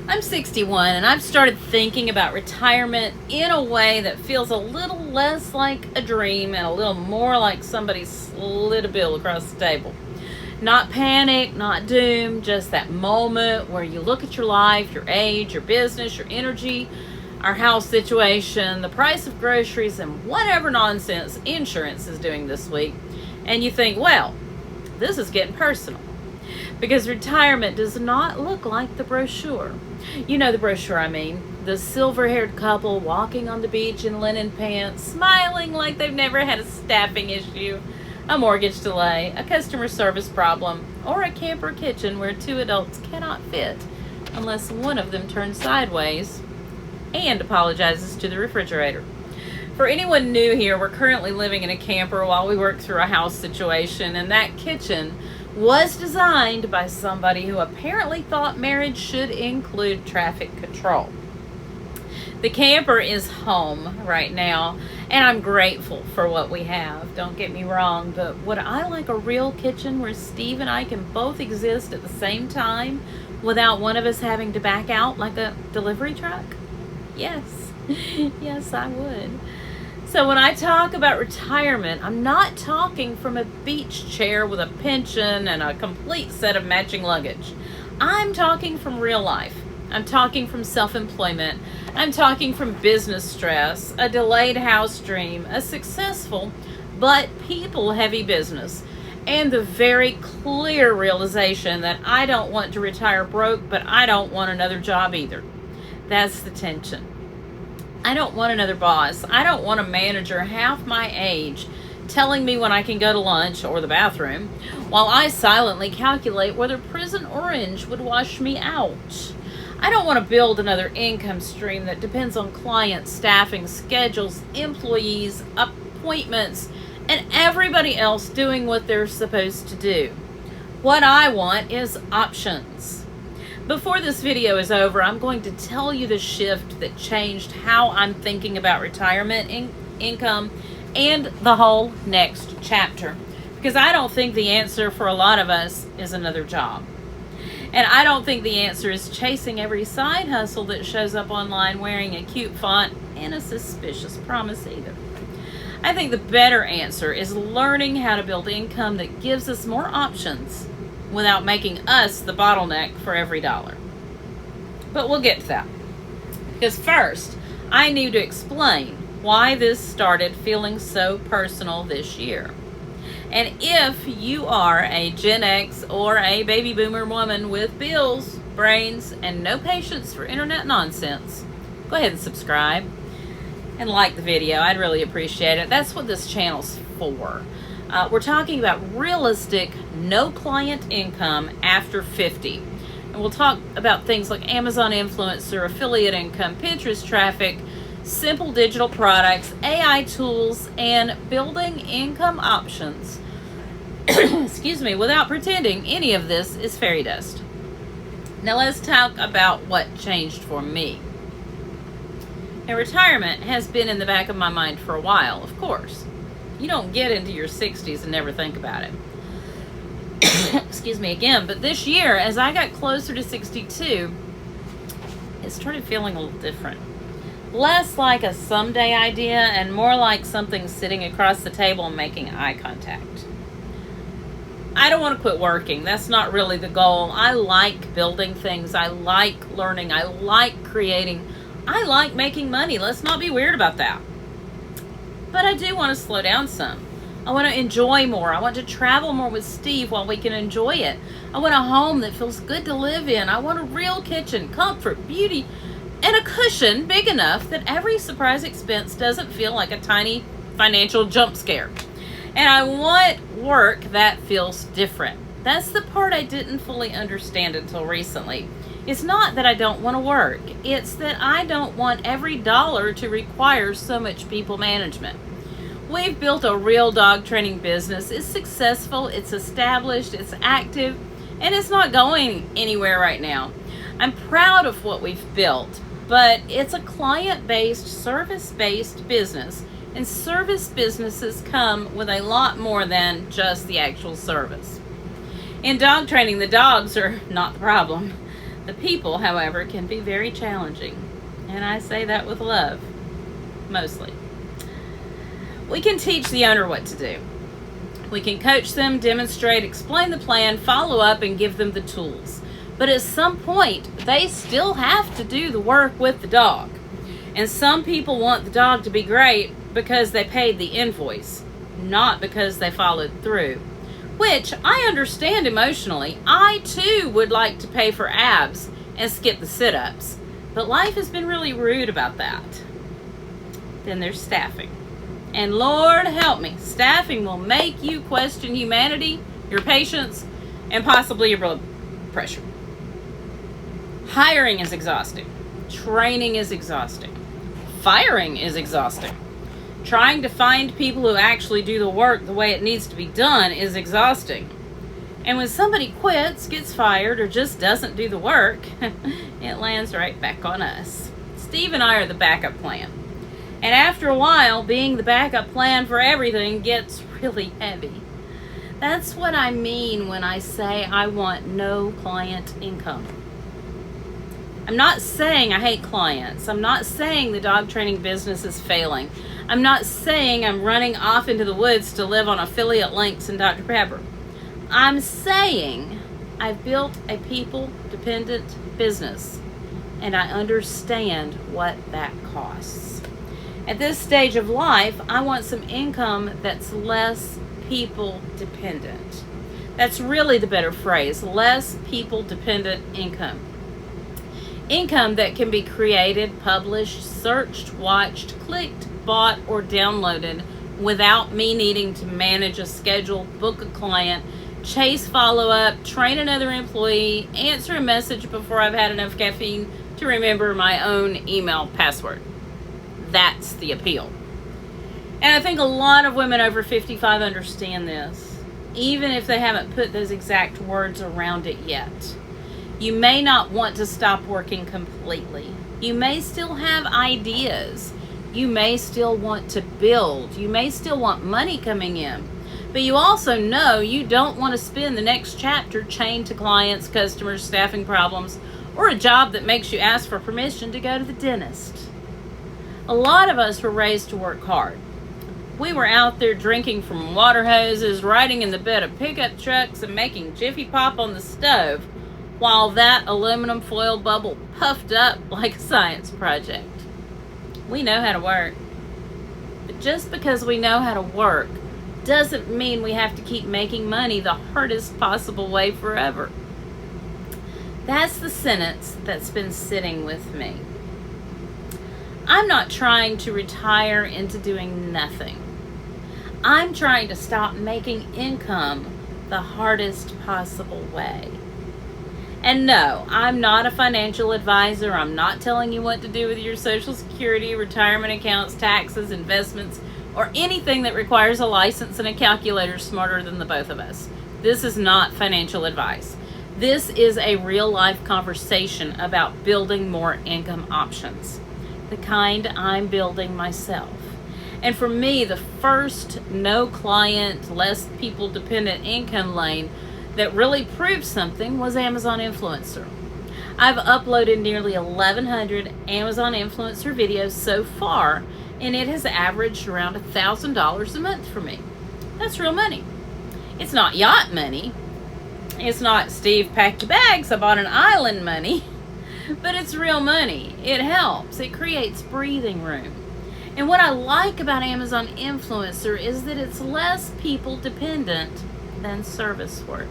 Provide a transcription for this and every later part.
I'm 61 and I've started thinking about retirement in a way that feels a little less like a dream and a little more like somebody slid a bill across the table. Not panic, not doom, just that moment where you look at your life, your age, your business, your energy, our house situation, the price of groceries, and whatever nonsense insurance is doing this week, and you think, well, this is getting personal. Because retirement does not look like the brochure. You know the brochure I mean. The silver-haired couple walking on the beach in linen pants, smiling like they've never had a staffing issue, a mortgage delay, a customer service problem, or a camper kitchen where two adults cannot fit unless one of them turns sideways and apologizes to the refrigerator. For anyone new here, we're currently living in a camper while we work through a house situation, and that kitchen was designed by somebody who apparently thought marriage should include traffic control. The camper is home right now, and I'm grateful for what we have. Don't get me wrong, but would I like a real kitchen where Steve and I can both exist at the same time without one of us having to back out like a delivery truck? Yes. Yes, I would. So when I talk about retirement, I'm not talking from a beach chair with a pension and a complete set of matching luggage. I'm talking from real life. I'm talking from self-employment. I'm talking from business stress, a delayed house dream, a successful but people-heavy business, and the very clear realization that I don't want to retire broke, but I don't want another job either. That's the tension. I don't want another boss. I don't want a manager half my age telling me when I can go to lunch or the bathroom while I silently calculate whether Prison Orange would wash me out. I don't want to build another income stream that depends on clients, staffing, schedules, employees, appointments, and everybody else doing what they're supposed to do. What I want is options. Before this video is over, I'm going to tell you the shift that changed how I'm thinking about retirement income and the whole next chapter. Because I don't think the answer for a lot of us is another job. And I don't think the answer is chasing every side hustle that shows up online wearing a cute font and a suspicious promise either. I think the better answer is learning how to build income that gives us more options without making us the bottleneck for every dollar. But we'll get to that. Because first, I need to explain why this started feeling so personal this year. And if you are a Gen X or a baby boomer woman with bills, brains, and no patience for internet nonsense, go ahead and subscribe and like the video. I'd really appreciate it. That's what this channel's for. We're talking about realistic, no client income after 50. And we'll talk about things like Amazon influencer, affiliate income, Pinterest traffic, simple digital products, AI tools, and building income options. Excuse me, without pretending any of this is fairy dust. Now let's talk about what changed for me. Now, retirement has been in the back of my mind for a while, of course. You don't get into your 60s and never think about it. Excuse me again, but this year, as I got closer to 62, it started feeling a little different. Less like a someday idea and more like something sitting across the table and making eye contact. I don't want to quit working. That's not really the goal. I like building things. I like learning. I like creating. I like making money. Let's not be weird about that. But I do want to slow down some. I want to enjoy more. I want to travel more with Steve while we can enjoy it. I want a home that feels good to live in. I want a real kitchen, comfort, beauty, and a cushion big enough that every surprise expense doesn't feel like a tiny financial jump scare. And I want work that feels different. That's the part I didn't fully understand until recently. It's not that I don't want to work. It's that I don't want every dollar to require so much people management. We've built a real dog training business. It's successful, it's established, it's active, and it's not going anywhere right now. I'm proud of what we've built, but it's a client-based, service-based business, and service businesses come with a lot more than just the actual service. In dog training, the dogs are not the problem. The people, however, can be very challenging, and I say that with love, mostly. We can teach the owner what to do. We can coach them, demonstrate, explain the plan, follow up, and give them the tools. But at some point, they still have to do the work with the dog. And some people want the dog to be great because they paid the invoice, not because they followed through. Which I understand emotionally. I too would like to pay for abs and skip the sit-ups. But life has been really rude about that. Then there's staffing. And Lord help me, staffing will make you question humanity, your patience, and possibly your blood pressure. Hiring is exhausting. Training is exhausting. Firing is exhausting. Trying to find people who actually do the work the way it needs to be done is exhausting. And when somebody quits, gets fired, or just doesn't do the work, it lands right back on us. Steve and I are the backup plan. And after a while, being the backup plan for everything gets really heavy. That's what I mean when I say I want no client income. I'm not saying I hate clients. I'm not saying the dog training business is failing. I'm not saying I'm running off into the woods to live on affiliate links and Dr. Pepper. I'm saying I've built a people-dependent business, and I understand what that costs. At this stage of life, I want some income that's less people-dependent. That's really the better phrase, less people-dependent income. Income that can be created, published, searched, watched, clicked, bought, or downloaded without me needing to manage a schedule, book a client, chase follow-up, train another employee, answer a message before I've had enough caffeine to remember my own email password. That's the appeal. And I think a lot of women over 55 understand this, even if they haven't put those exact words around it yet. You may not want to stop working completely. You may still have ideas. You may still want to build. You may still want money coming in. But you also know you don't want to spend the next chapter chained to clients, customers, staffing problems, or a job that makes you ask for permission to go to the dentist. A lot of us were raised to work hard. We were out there drinking from water hoses, riding in the bed of pickup trucks, and making Jiffy Pop on the stove, while that aluminum foil bubble puffed up like a science project. We know how to work. But just because we know how to work doesn't mean we have to keep making money the hardest possible way forever. That's the sentence that's been sitting with me. I'm not trying to retire into doing nothing. I'm trying to stop making income the hardest possible way. And no, I'm not a financial advisor. I'm not telling you what to do with your Social Security, retirement accounts, taxes, investments, or anything that requires a license and a calculator smarter than the both of us. This is not financial advice. This is a real-life conversation about building more income options, the kind I'm building myself. And for me, the first no client, less people dependent income lane that really proved something was Amazon Influencer. I've uploaded nearly 1,100 Amazon Influencer videos so far, and it has averaged around $1,000 a month for me. That's real money. It's not yacht money. It's not Steve packed your bags, I bought an island money, but it's real money. It helps. It creates breathing room. And what I like about Amazon Influencer is that it's less people dependent than service work.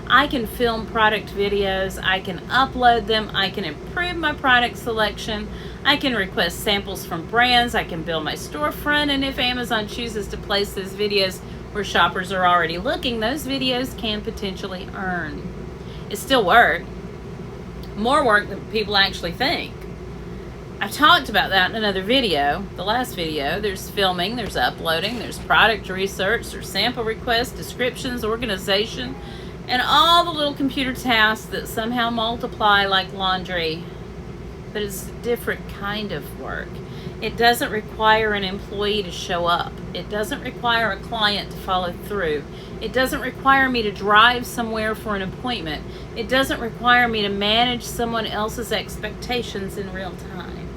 I can film product videos, I can upload them, I can improve my product selection, I can request samples from brands, I can build my storefront, and if Amazon chooses to place those videos where shoppers are already looking, those videos can potentially earn. It's still work, more work than people actually think. I talked about that in another video, the last video. There's filming, there's uploading, there's product research, there's sample requests, descriptions, organization, and all the little computer tasks that somehow multiply like laundry. But it's a different kind of work. It doesn't require an employee to show up. It doesn't require a client to follow through. It doesn't require me to drive somewhere for an appointment. It doesn't require me to manage someone else's expectations in real time.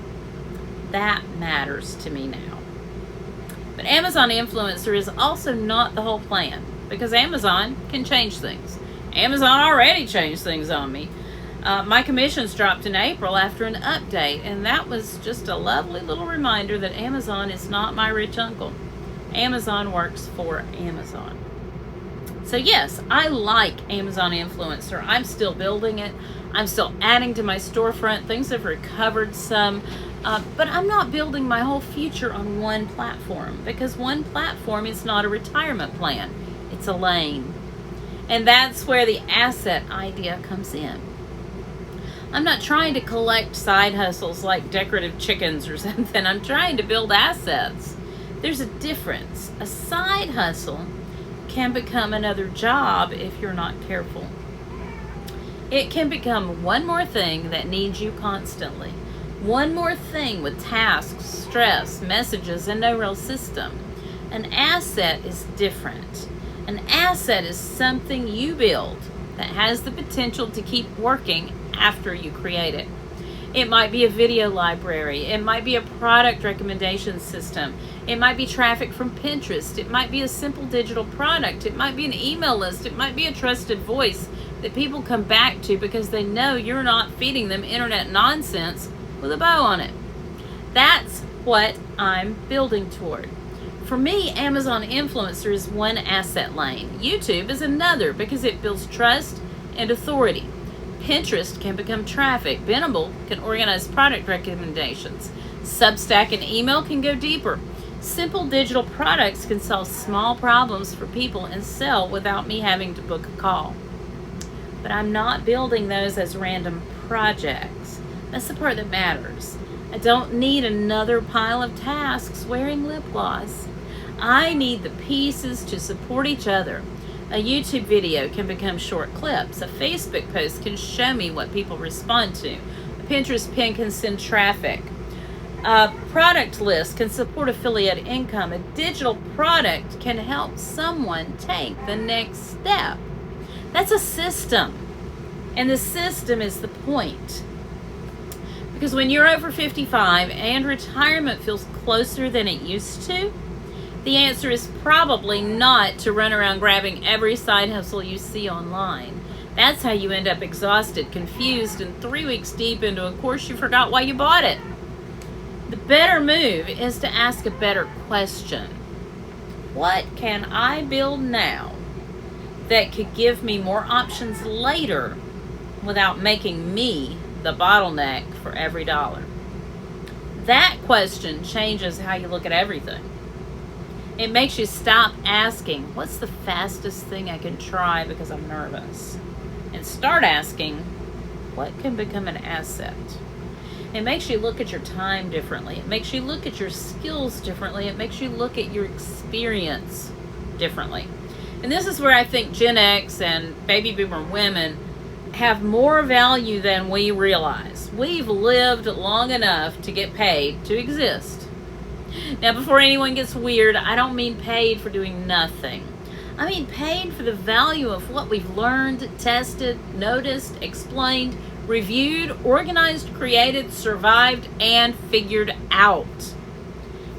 That matters to me now. But Amazon Influencer is also not the whole plan, because Amazon can change things. Amazon already changed things on me. My commissions dropped in April after an update, and that was just a lovely little reminder that Amazon is not my rich uncle. Amazon works for Amazon. So yes, I like Amazon Influencer. I'm still building it. I'm still adding to my storefront. Things have recovered some, but I'm not building my whole future on one platform, because one platform is not a retirement plan. It's a lane. And that's where the asset idea comes in. I'm not trying to collect side hustles like decorative chickens or something. I'm trying to build assets. There's a difference. A side hustle can become another job if you're not careful. It can become one more thing that needs you constantly. One more thing with tasks, stress, messages, and no real system. An asset is different. An asset is something you build that has the potential to keep working after you create it. It might be a video library. It might be a product recommendation system. It might be traffic from Pinterest. It might be a simple digital product. It might be an email list. It might be a trusted voice that people come back to because they know you're not feeding them internet nonsense with a bow on it. That's what I'm building toward. For me, Amazon Influencer is one asset lane. YouTube is another because it builds trust and authority. Pinterest can become traffic. Benable can organize product recommendations. Substack and email can go deeper. Simple digital products can solve small problems for people and sell without me having to book a call. But I'm not building those as random projects. That's the part that matters. I don't need another pile of tasks wearing lip gloss. I need the pieces to support each other. A YouTube video can become short clips. A Facebook post can show me what people respond to. A Pinterest pin can send traffic. A product list can support affiliate income. A digital product can help someone take the next step. That's a system. And the system is the point. Because when you're over 55 and retirement feels closer than it used to, the answer is probably not to run around grabbing every side hustle you see online. That's how you end up exhausted, confused, and 3 weeks deep into a course you forgot why you bought it. The better move is to ask a better question. What can I build now that could give me more options later without making me the bottleneck for every dollar? That question changes how you look at everything. It makes you stop asking, what's the fastest thing I can try because I'm nervous? And start asking, what can become an asset? It makes you look at your time differently. It makes you look at your skills differently. It makes you look at your experience differently. And this is where I think Gen X and baby boomer women have more value than we realize. We've lived long enough to get paid to exist. Now, before anyone gets weird, I don't mean paid for doing nothing. I mean paid for the value of what we've learned, tested, noticed, explained, reviewed, organized, created, survived, and figured out.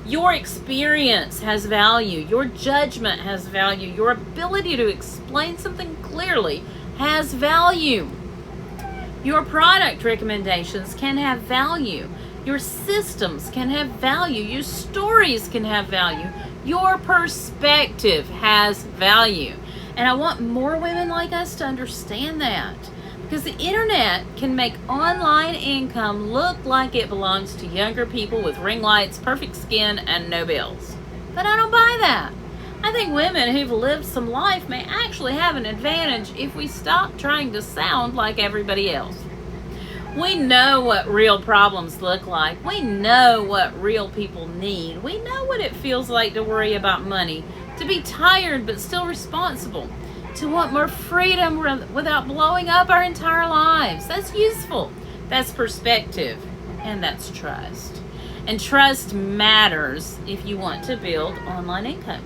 Your experience has value. Your judgment has value. Your ability to explain something clearly has value. Your product recommendations can have value. Your systems can have value. Your stories can have value. Your perspective has value. And I want more women like us to understand that. Because the internet can make online income look like it belongs to younger people with ring lights, perfect skin, and no bills. But I don't buy that. I think women who've lived some life may actually have an advantage if we stop trying to sound like everybody else. We know what real problems look like. We know what real people need. We know what it feels like to worry about money, to be tired but still responsible, to want more freedom without blowing up our entire lives. That's useful. That's perspective. And that's trust. And trust matters if you want to build online income.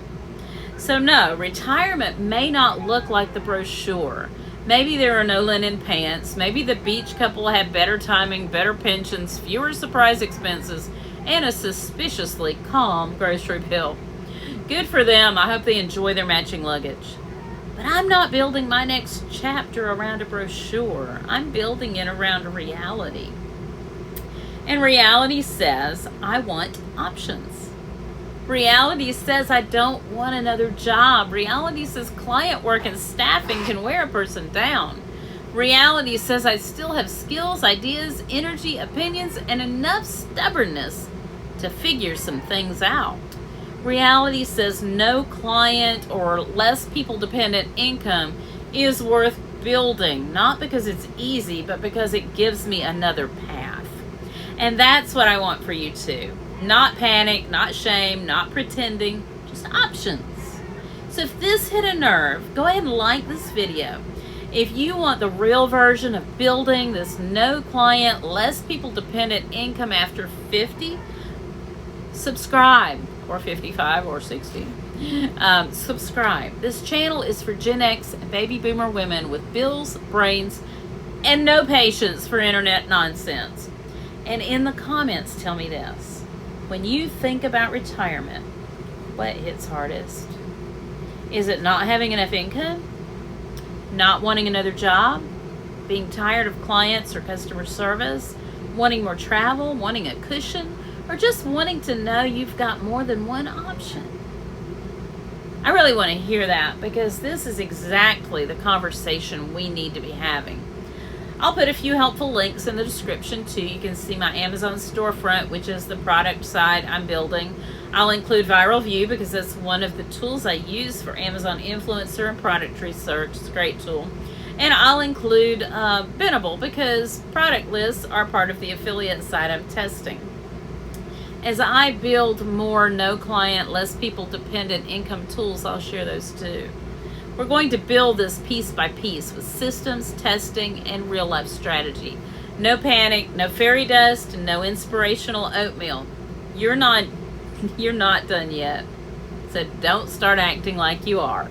So no, retirement may not look like the brochure. Maybe there are no linen pants. Maybe the beach couple had better timing, better pensions, fewer surprise expenses, and a suspiciously calm grocery bill. Good for them. I hope they enjoy their matching luggage. But I'm not building my next chapter around a brochure. I'm building it around reality. And reality says I want options. Reality says I don't want another job. Reality says client work and staffing can wear a person down. Reality says I still have skills, ideas, energy, opinions, and enough stubbornness to figure some things out. Reality says no client or less people-dependent income is worth building, not because it's easy, but because it gives me another path. And that's what I want for you too. Not panic, not shame, not pretending, just options. So if this hit a nerve, go ahead and like this video. If you want the real version of building this no client, less people dependent income after 50, subscribe, or 55 or 60. Subscribe. This channel is for Gen X and baby boomer women with bills, brains, and no patience for internet nonsense. And in the comments, tell me this. When you think about retirement, what hits hardest? Is it not having enough income? Not wanting another job? Being tired of clients or customer service? Wanting more travel? Wanting a cushion? Or just wanting to know you've got more than one option? I really want to hear that because this is exactly the conversation we need to be having. I'll put a few helpful links in the description too. You can see my Amazon storefront, which is the product side I'm building. I'll include Viral View because that's one of the tools I use for Amazon influencer and product research. It's a great tool. And I'll include Benable because product lists are part of the affiliate site I'm testing. As I build more no client, less people dependent income tools, I'll share those too. We're going to build this piece by piece with systems, testing, and real life strategy. No panic, no fairy dust, and no inspirational oatmeal. You're not done yet. So don't start acting like you are.